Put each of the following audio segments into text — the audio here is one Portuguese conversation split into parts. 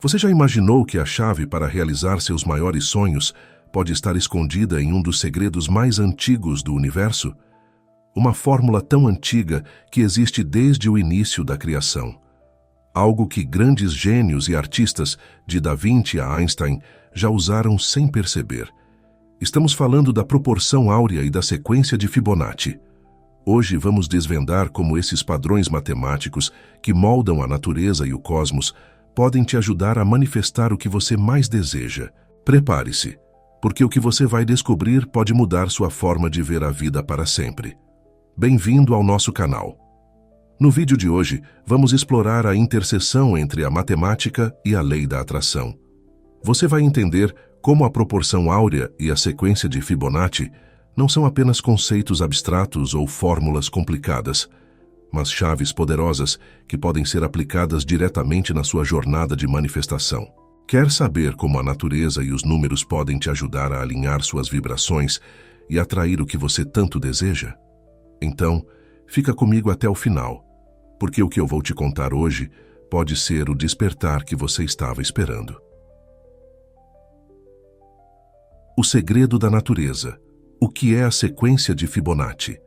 Você já imaginou que a chave para realizar seus maiores sonhos pode estar escondida em um dos segredos mais antigos do universo? Uma fórmula tão antiga que existe desde o início da criação. Algo que grandes gênios e artistas, de Da Vinci a Einstein, já usaram sem perceber. Estamos falando da proporção áurea e da sequência de Fibonacci. Hoje vamos desvendar como esses padrões matemáticos que moldam a natureza e o cosmos podem te ajudar a manifestar o que você mais deseja. Prepare-se, porque o que você vai descobrir pode mudar sua forma de ver a vida para sempre. Bem-vindo ao nosso canal. No vídeo de hoje, vamos explorar a interseção entre a matemática e a lei da atração. Você vai entender como a proporção áurea e a sequência de Fibonacci não são apenas conceitos abstratos ou fórmulas complicadas, mas chaves poderosas que podem ser aplicadas diretamente na sua jornada de manifestação. Quer saber como a natureza e os números podem te ajudar a alinhar suas vibrações e atrair o que você tanto deseja? Então, fica comigo até o final, porque o que eu vou te contar hoje pode ser o despertar que você estava esperando. O segredo da natureza. O que é a sequência de Fibonacci?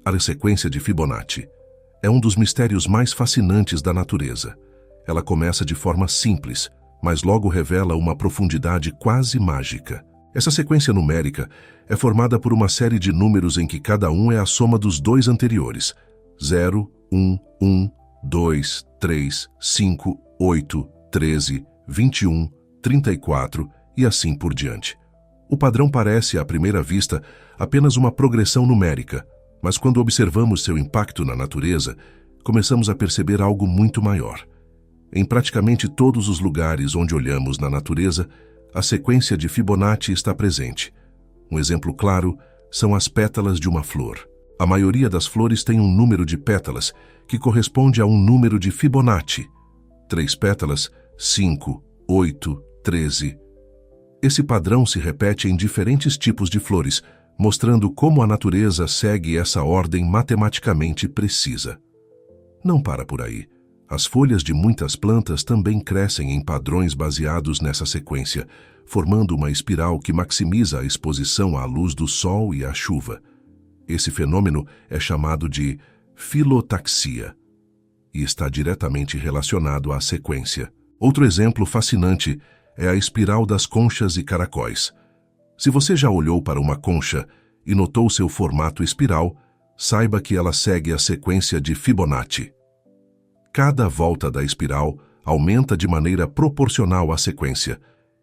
A sequência de Fibonacci é um dos mistérios mais fascinantes da natureza. Ela começa de forma simples, mas logo revela uma profundidade quase mágica. Essa sequência numérica é formada por uma série de números em que cada um é a soma dos dois anteriores: 0, 1, 1, 2, 3, 5, 8, 13, 21, 34 e assim por diante. O padrão parece, à primeira vista, apenas uma progressão numérica, mas quando observamos seu impacto na natureza, começamos a perceber algo muito maior. Em praticamente todos os lugares onde olhamos na natureza, a sequência de Fibonacci está presente. Um exemplo claro são as pétalas de uma flor. A maioria das flores tem um número de pétalas que corresponde a um número de Fibonacci. 3 pétalas, 5, 8, 13. Esse padrão se repete em diferentes tipos de flores, mostrando como a natureza segue essa ordem matematicamente precisa. Não para por aí. As folhas de muitas plantas também crescem em padrões baseados nessa sequência, formando uma espiral que maximiza a exposição à luz do sol e à chuva. Esse fenômeno é chamado de filotaxia e está diretamente relacionado à sequência. Outro exemplo fascinante é a espiral das conchas e caracóis. Se você já olhou para uma concha e notou seu formato espiral, saiba que ela segue a sequência de Fibonacci. Cada volta da espiral aumenta de maneira proporcional à sequência,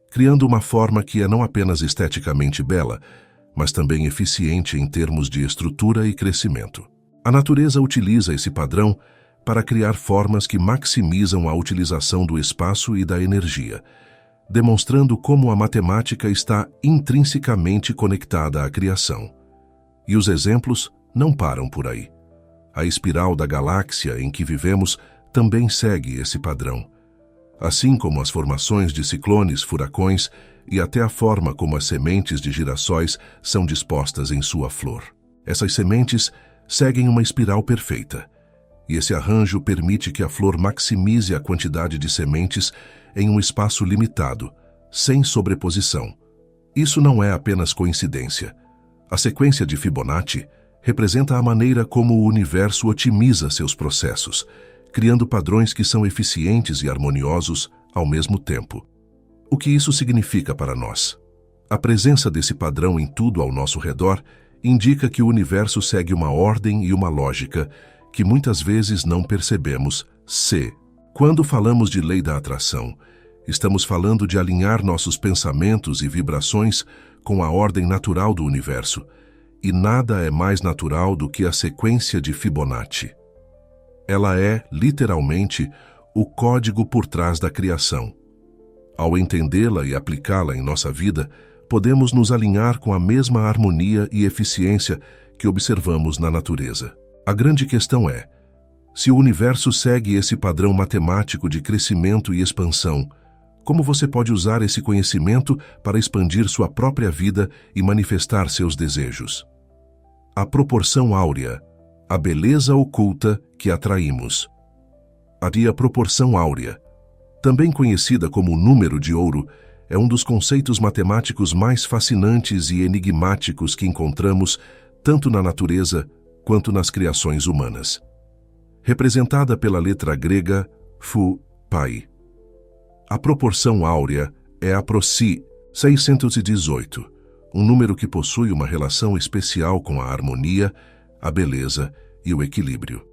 criando uma forma que é não apenas esteticamente bela, mas também eficiente em termos de estrutura e crescimento. A natureza utiliza esse padrão para criar formas que maximizam a utilização do espaço e da energia, demonstrando como a matemática está intrinsecamente conectada à criação. E os exemplos não param por aí. A espiral da galáxia em que vivemos também segue esse padrão, assim como as formações de ciclones, furacões e até a forma como as sementes de girassóis são dispostas em sua flor. Essas sementes seguem uma espiral perfeita, e esse arranjo permite que a flor maximize a quantidade de sementes em um espaço limitado, sem sobreposição. Isso não é apenas coincidência. A sequência de Fibonacci representa a maneira como o universo otimiza seus processos, criando padrões que são eficientes e harmoniosos ao mesmo tempo. O que isso significa para nós? A presença desse padrão em tudo ao nosso redor indica que o universo segue uma ordem e uma lógica que muitas vezes não percebemos. Quando falamos de lei da atração, estamos falando de alinhar nossos pensamentos e vibrações com a ordem natural do universo, e nada é mais natural do que a sequência de Fibonacci. Ela é, literalmente, o código por trás da criação. Ao entendê-la e aplicá-la em nossa vida, podemos nos alinhar com a mesma harmonia e eficiência que observamos na natureza. A grande questão é: se o universo segue esse padrão matemático de crescimento e expansão, como você pode usar esse conhecimento para expandir sua própria vida e manifestar seus desejos? A proporção áurea, a beleza oculta que atraímos. A proporção áurea. Também conhecida como número de ouro, é um dos conceitos matemáticos mais fascinantes e enigmáticos que encontramos tanto na natureza quanto nas criações humanas. Representada pela letra grega Φ, pi. A proporção áurea é a Proci 618, um número que possui uma relação especial com a harmonia, a beleza e o equilíbrio.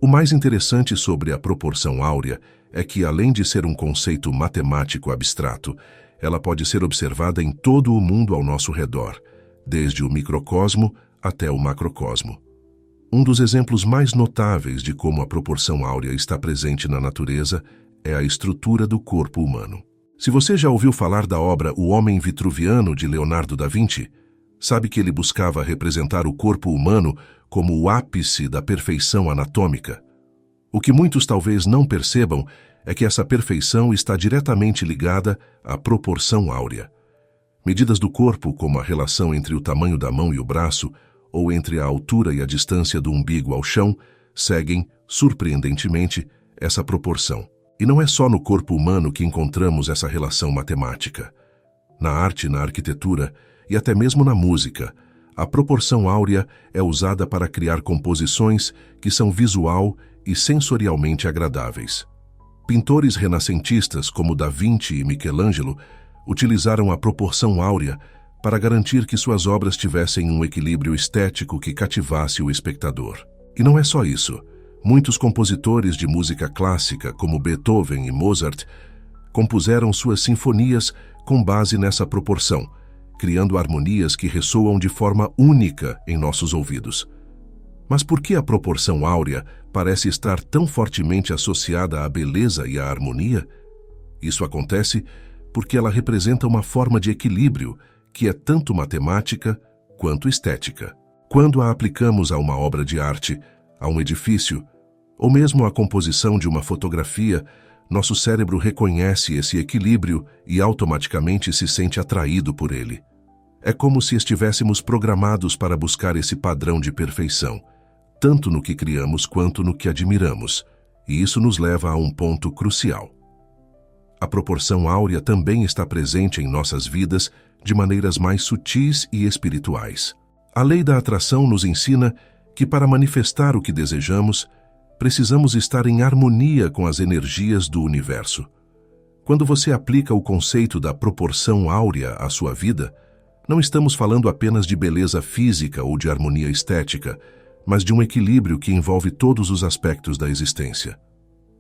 O mais interessante sobre a proporção áurea é que, além de ser um conceito matemático abstrato, ela pode ser observada em todo o mundo ao nosso redor, desde o microcosmo até o macrocosmo. Um dos exemplos mais notáveis de como a proporção áurea está presente na natureza é a estrutura do corpo humano. Se você já ouviu falar da obra O Homem Vitruviano, de Leonardo da Vinci, sabe que ele buscava representar o corpo humano como o ápice da perfeição anatômica. O que muitos talvez não percebam é que essa perfeição está diretamente ligada à proporção áurea. Medidas do corpo, como a relação entre o tamanho da mão e o braço, ou entre a altura e a distância do umbigo ao chão, seguem, surpreendentemente, essa proporção. E não é só no corpo humano que encontramos essa relação matemática. Na arte, na arquitetura e até mesmo na música, a proporção áurea é usada para criar composições que são visual e sensorialmente agradáveis. Pintores renascentistas como Da Vinci e Michelangelo utilizaram a proporção áurea para garantir que suas obras tivessem um equilíbrio estético que cativasse o espectador. E não é só isso. Muitos compositores de música clássica, como Beethoven e Mozart, compuseram suas sinfonias com base nessa proporção, criando harmonias que ressoam de forma única em nossos ouvidos. Mas por que a proporção áurea parece estar tão fortemente associada à beleza e à harmonia? Isso acontece porque ela representa uma forma de equilíbrio que é tanto matemática quanto estética. Quando a aplicamos a uma obra de arte, a um edifício, ou mesmo à composição de uma fotografia, nosso cérebro reconhece esse equilíbrio e automaticamente se sente atraído por ele. É como se estivéssemos programados para buscar esse padrão de perfeição, tanto no que criamos quanto no que admiramos, e isso nos leva a um ponto crucial. A proporção áurea também está presente em nossas vidas de maneiras mais sutis e espirituais. A lei da atração nos ensina que, para manifestar o que desejamos, precisamos estar em harmonia com as energias do universo. Quando você aplica o conceito da proporção áurea à sua vida, não estamos falando apenas de beleza física ou de harmonia estética, mas de um equilíbrio que envolve todos os aspectos da existência.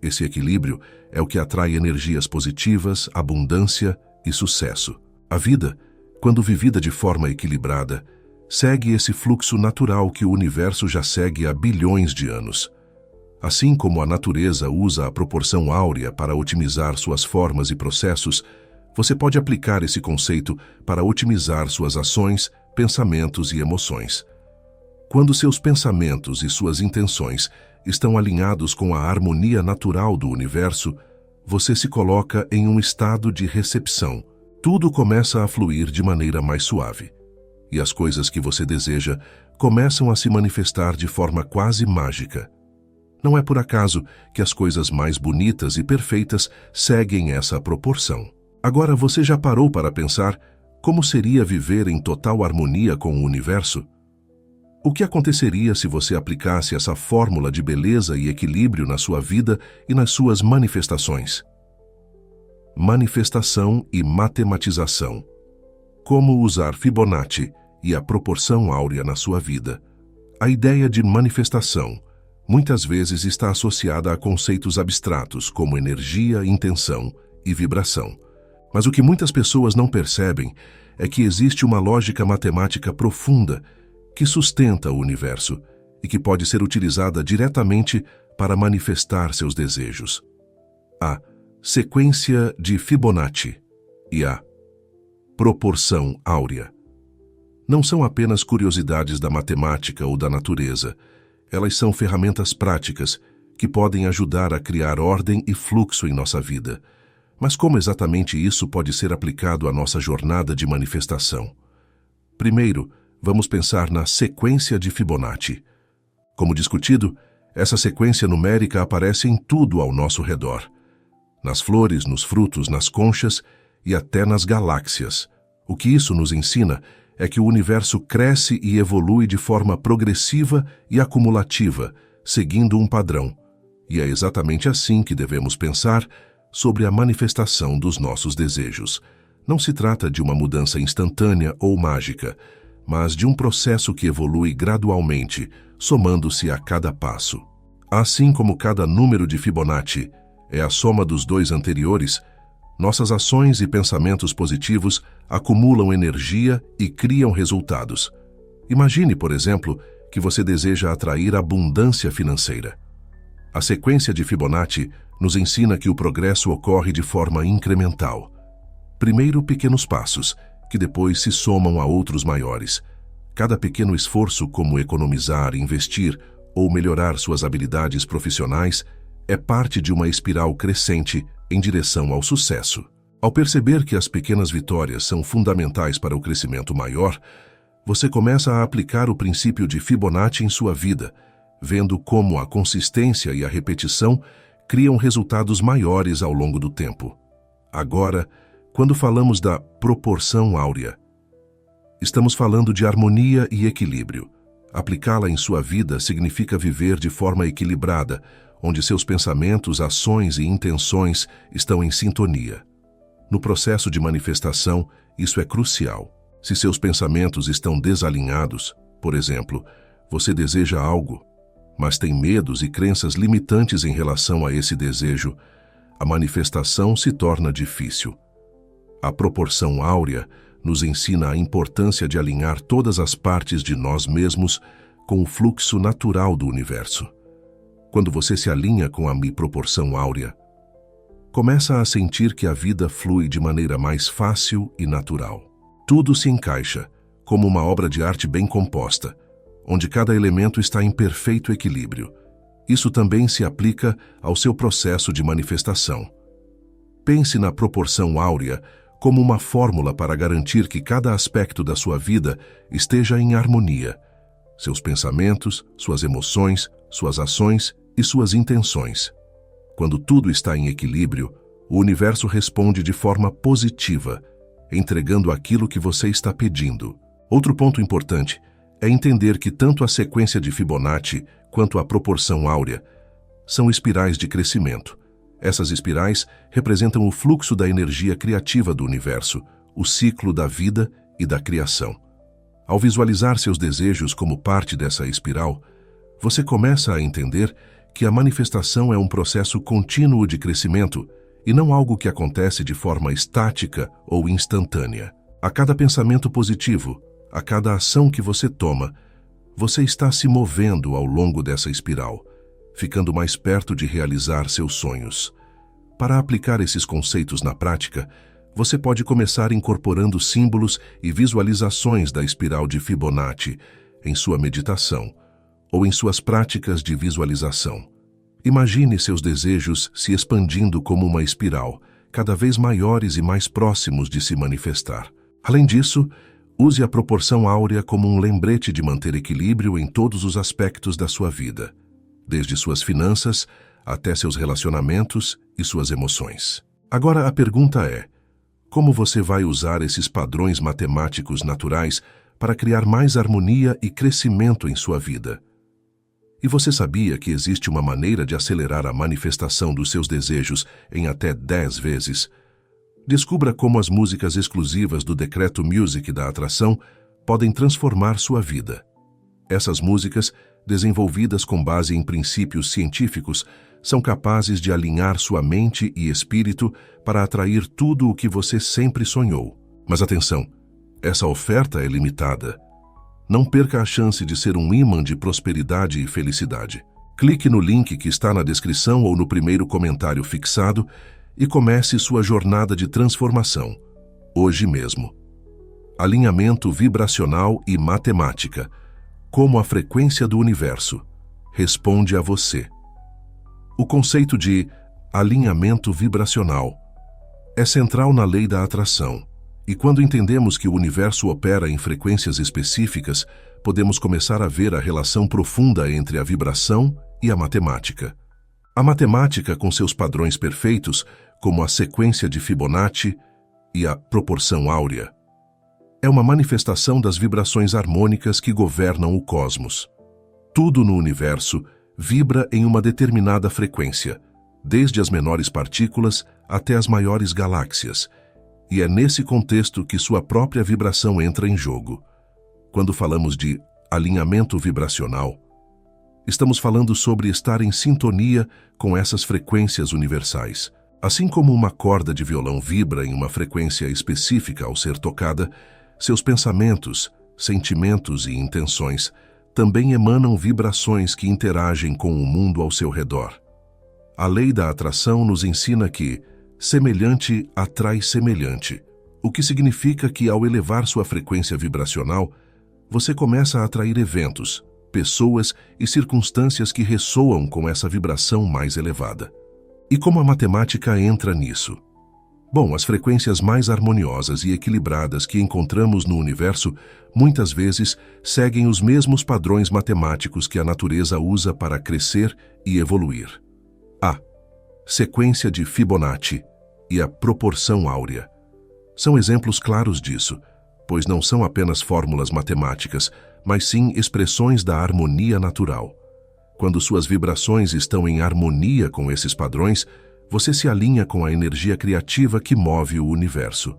Esse equilíbrio é o que atrai energias positivas, abundância e sucesso. A vida, quando vivida de forma equilibrada, segue esse fluxo natural que o universo já segue há bilhões de anos. Assim como a natureza usa a proporção áurea para otimizar suas formas e processos, você pode aplicar esse conceito para otimizar suas ações, pensamentos e emoções. Quando seus pensamentos e suas intenções estão alinhados com a harmonia natural do universo, você se coloca em um estado de recepção. Tudo começa a fluir de maneira mais suave. E as coisas que você deseja começam a se manifestar de forma quase mágica. Não é por acaso que as coisas mais bonitas e perfeitas seguem essa proporção. Agora, você já parou para pensar como seria viver em total harmonia com o universo? O que aconteceria se você aplicasse essa fórmula de beleza e equilíbrio na sua vida e nas suas manifestações? Manifestação e matematização. Como usar Fibonacci e a proporção áurea na sua vida? A ideia de manifestação muitas vezes está associada a conceitos abstratos como energia, intenção e vibração. Mas o que muitas pessoas não percebem é que existe uma lógica matemática profunda que sustenta o universo e que pode ser utilizada diretamente para manifestar seus desejos. A sequência de Fibonacci e a proporção áurea não são apenas curiosidades da matemática ou da natureza. Elas são ferramentas práticas que podem ajudar a criar ordem e fluxo em nossa vida. Mas como exatamente isso pode ser aplicado à nossa jornada de manifestação? Primeiro, vamos pensar na sequência de Fibonacci. Como discutido, essa sequência numérica aparece em tudo ao nosso redor. nas flores, nos frutos, nas conchas e até nas galáxias. O que isso nos ensina é que o universo cresce e evolui de forma progressiva e acumulativa, seguindo um padrão. E é exatamente assim que devemos pensar sobre a manifestação dos nossos desejos. Não se trata de uma mudança instantânea ou mágica, mas de um processo que evolui gradualmente, somando-se a cada passo. Assim como cada número de Fibonacci é a soma dos dois anteriores, nossas ações e pensamentos positivos acumulam energia e criam resultados. Imagine, por exemplo, que você deseja atrair abundância financeira. A sequência de Fibonacci nos ensina que o progresso ocorre de forma incremental. Primeiro, pequenos passos, que depois se somam a outros maiores. Cada pequeno esforço, como economizar, investir ou melhorar suas habilidades profissionais, é parte de uma espiral crescente em direção ao sucesso. Ao perceber que as pequenas vitórias são fundamentais para o crescimento maior, você começa a aplicar o princípio de Fibonacci em sua vida, vendo como a consistência e a repetição criam resultados maiores ao longo do tempo. Agora, quando falamos da proporção áurea, estamos falando de harmonia e equilíbrio. Aplicá-la em sua vida significa viver de forma equilibrada, onde seus pensamentos, ações e intenções estão em sintonia. No processo de manifestação, isso é crucial. Se seus pensamentos estão desalinhados, por exemplo, você deseja algo, mas tem medos e crenças limitantes em relação a esse desejo, a manifestação se torna difícil. A proporção áurea nos ensina a importância de alinhar todas as partes de nós mesmos com o fluxo natural do universo. Quando você se alinha com a proporção áurea, começa a sentir que a vida flui de maneira mais fácil e natural. Tudo se encaixa, como uma obra de arte bem composta, onde cada elemento está em perfeito equilíbrio. Isso também se aplica ao seu processo de manifestação. Pense na proporção áurea como uma fórmula para garantir que cada aspecto da sua vida esteja em harmonia. Seus pensamentos, suas emoções, suas ações e suas intenções. Quando tudo está em equilíbrio, o universo responde de forma positiva, entregando aquilo que você está pedindo. Outro ponto importante é entender que tanto a sequência de Fibonacci quanto a proporção áurea são espirais de crescimento. Essas espirais representam o fluxo da energia criativa do universo, o ciclo da vida e da criação. Ao visualizar seus desejos como parte dessa espiral, você começa a entender que a manifestação é um processo contínuo de crescimento e não algo que acontece de forma estática ou instantânea. A cada pensamento positivo, a cada ação que você toma, você está se movendo ao longo dessa espiral, ficando mais perto de realizar seus sonhos. Para aplicar esses conceitos na prática, você pode começar incorporando símbolos e visualizações da espiral de Fibonacci em sua meditação ou em suas práticas de visualização. Imagine seus desejos se expandindo como uma espiral, cada vez maiores e mais próximos de se manifestar. Além disso, use a proporção áurea como um lembrete de manter equilíbrio em todos os aspectos da sua vida, desde suas finanças até seus relacionamentos e suas emoções. Agora a pergunta é: como você vai usar esses padrões matemáticos naturais para criar mais harmonia e crescimento em sua vida? E você sabia que existe uma maneira de acelerar a manifestação dos seus desejos em até 10 vezes? Descubra como as músicas exclusivas do Decreto Music da Atração podem transformar sua vida. Essas músicas, desenvolvidas com base em princípios científicos, são capazes de alinhar sua mente e espírito para atrair tudo o que você sempre sonhou. Mas atenção, essa oferta é limitada. Não perca a chance de ser um ímã de prosperidade e felicidade. Clique no link que está na descrição ou no primeiro comentário fixado e comece sua jornada de transformação, hoje mesmo. Alinhamento vibracional e matemática. Como a frequência do universo responde a você. O conceito de alinhamento vibracional é central na lei da atração, e quando entendemos que o universo opera em frequências específicas, podemos começar a ver a relação profunda entre a vibração e a matemática. A matemática, com seus padrões perfeitos, como a sequência de Fibonacci e a proporção áurea, é uma manifestação das vibrações harmônicas que governam o cosmos. Tudo no universo vibra em uma determinada frequência, desde as menores partículas até as maiores galáxias, e é nesse contexto que sua própria vibração entra em jogo. Quando falamos de alinhamento vibracional, estamos falando sobre estar em sintonia com essas frequências universais. Assim como uma corda de violão vibra em uma frequência específica ao ser tocada, seus pensamentos, sentimentos e intenções também emanam vibrações que interagem com o mundo ao seu redor. A lei da atração nos ensina que semelhante atrai semelhante, o que significa que, ao elevar sua frequência vibracional, você começa a atrair eventos, pessoas e circunstâncias que ressoam com essa vibração mais elevada. E como a matemática entra nisso? Bom, as frequências mais harmoniosas e equilibradas que encontramos no universo muitas vezes seguem os mesmos padrões matemáticos que a natureza usa para crescer e evoluir. A sequência de Fibonacci e a proporção áurea são exemplos claros disso, pois não são apenas fórmulas matemáticas, mas sim expressões da harmonia natural. Quando suas vibrações estão em harmonia com esses padrões, você se alinha com a energia criativa que move o universo.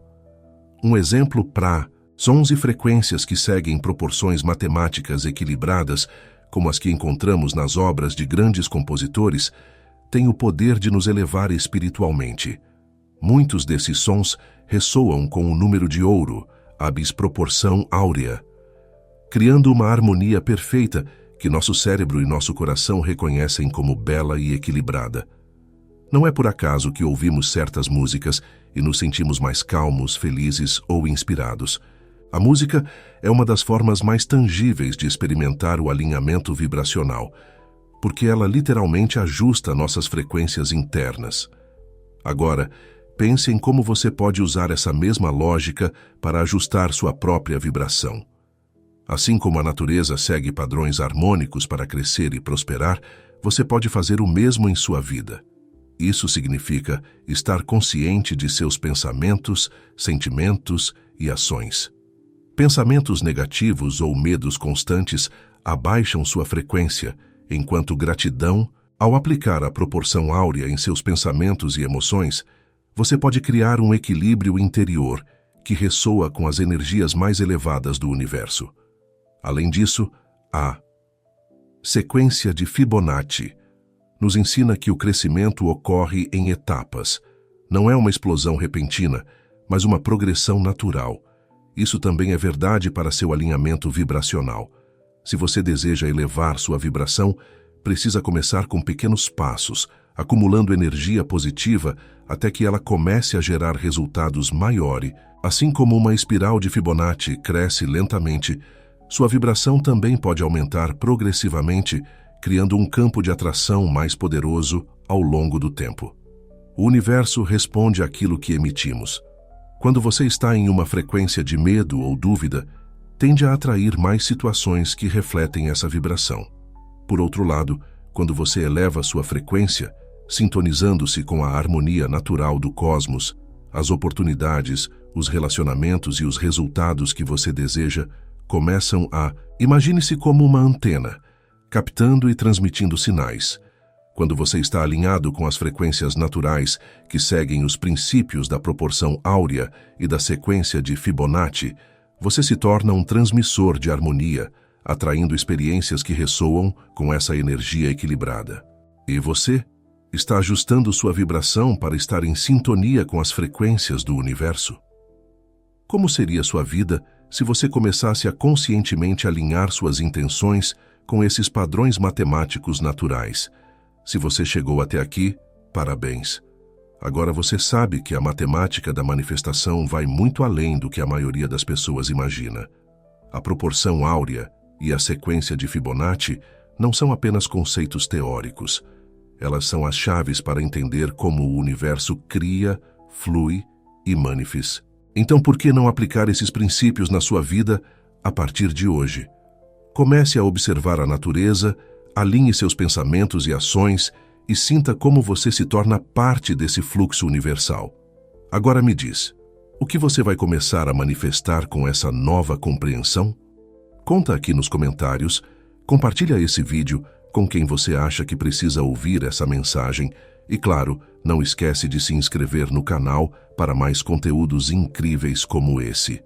Um exemplo para sons e frequências que seguem proporções matemáticas equilibradas, como as que encontramos nas obras de grandes compositores, tem o poder de nos elevar espiritualmente. Muitos desses sons ressoam com o número de ouro, a bisproporção áurea, criando uma harmonia perfeita que nosso cérebro e nosso coração reconhecem como bela e equilibrada. Não é por acaso que ouvimos certas músicas e nos sentimos mais calmos, felizes ou inspirados. A música é uma das formas mais tangíveis de experimentar o alinhamento vibracional, porque ela literalmente ajusta nossas frequências internas. Agora, pense em como você pode usar essa mesma lógica para ajustar sua própria vibração. Assim como a natureza segue padrões harmônicos para crescer e prosperar, você pode fazer o mesmo em sua vida. Isso significa estar consciente de seus pensamentos, sentimentos e ações. Pensamentos negativos ou medos constantes abaixam sua frequência, enquanto gratidão, ao aplicar a proporção áurea em seus pensamentos e emoções, você pode criar um equilíbrio interior que ressoa com as energias mais elevadas do universo. Além disso, a sequência de Fibonacci nos ensina que o crescimento ocorre em etapas. Não é uma explosão repentina, mas uma progressão natural. Isso também é verdade para seu alinhamento vibracional. Se você deseja elevar sua vibração, precisa começar com pequenos passos, acumulando energia positiva até que ela comece a gerar resultados maiores. Assim como uma espiral de Fibonacci cresce lentamente, sua vibração também pode aumentar progressivamente, criando um campo de atração mais poderoso ao longo do tempo. O universo responde àquilo que emitimos. Quando você está em uma frequência de medo ou dúvida, tende a atrair mais situações que refletem essa vibração. Por outro lado, quando você eleva sua frequência, sintonizando-se com a harmonia natural do cosmos, as oportunidades, os relacionamentos e os resultados que você deseja começam a... Imagine-se como uma antena, captando e transmitindo sinais. Quando você está alinhado com as frequências naturais que seguem os princípios da proporção áurea e da sequência de Fibonacci, você se torna um transmissor de harmonia, atraindo experiências que ressoam com essa energia equilibrada. E você está ajustando sua vibração para estar em sintonia com as frequências do universo? Como seria sua vida se você começasse a conscientemente alinhar suas intenções com esses padrões matemáticos naturais? Se você chegou até aqui, parabéns. Agora você sabe que a matemática da manifestação vai muito além do que a maioria das pessoas imagina. A proporção áurea e a sequência de Fibonacci não são apenas conceitos teóricos. Elas são as chaves para entender como o universo cria, flui e manifesta. Então, por que não aplicar esses princípios na sua vida a partir de hoje? Comece a observar a natureza, alinhe seus pensamentos e ações e sinta como você se torna parte desse fluxo universal. Agora me diz, o que você vai começar a manifestar com essa nova compreensão? Conta aqui nos comentários, compartilha esse vídeo com quem você acha que precisa ouvir essa mensagem e, claro, não esquece de se inscrever no canal para mais conteúdos incríveis como esse.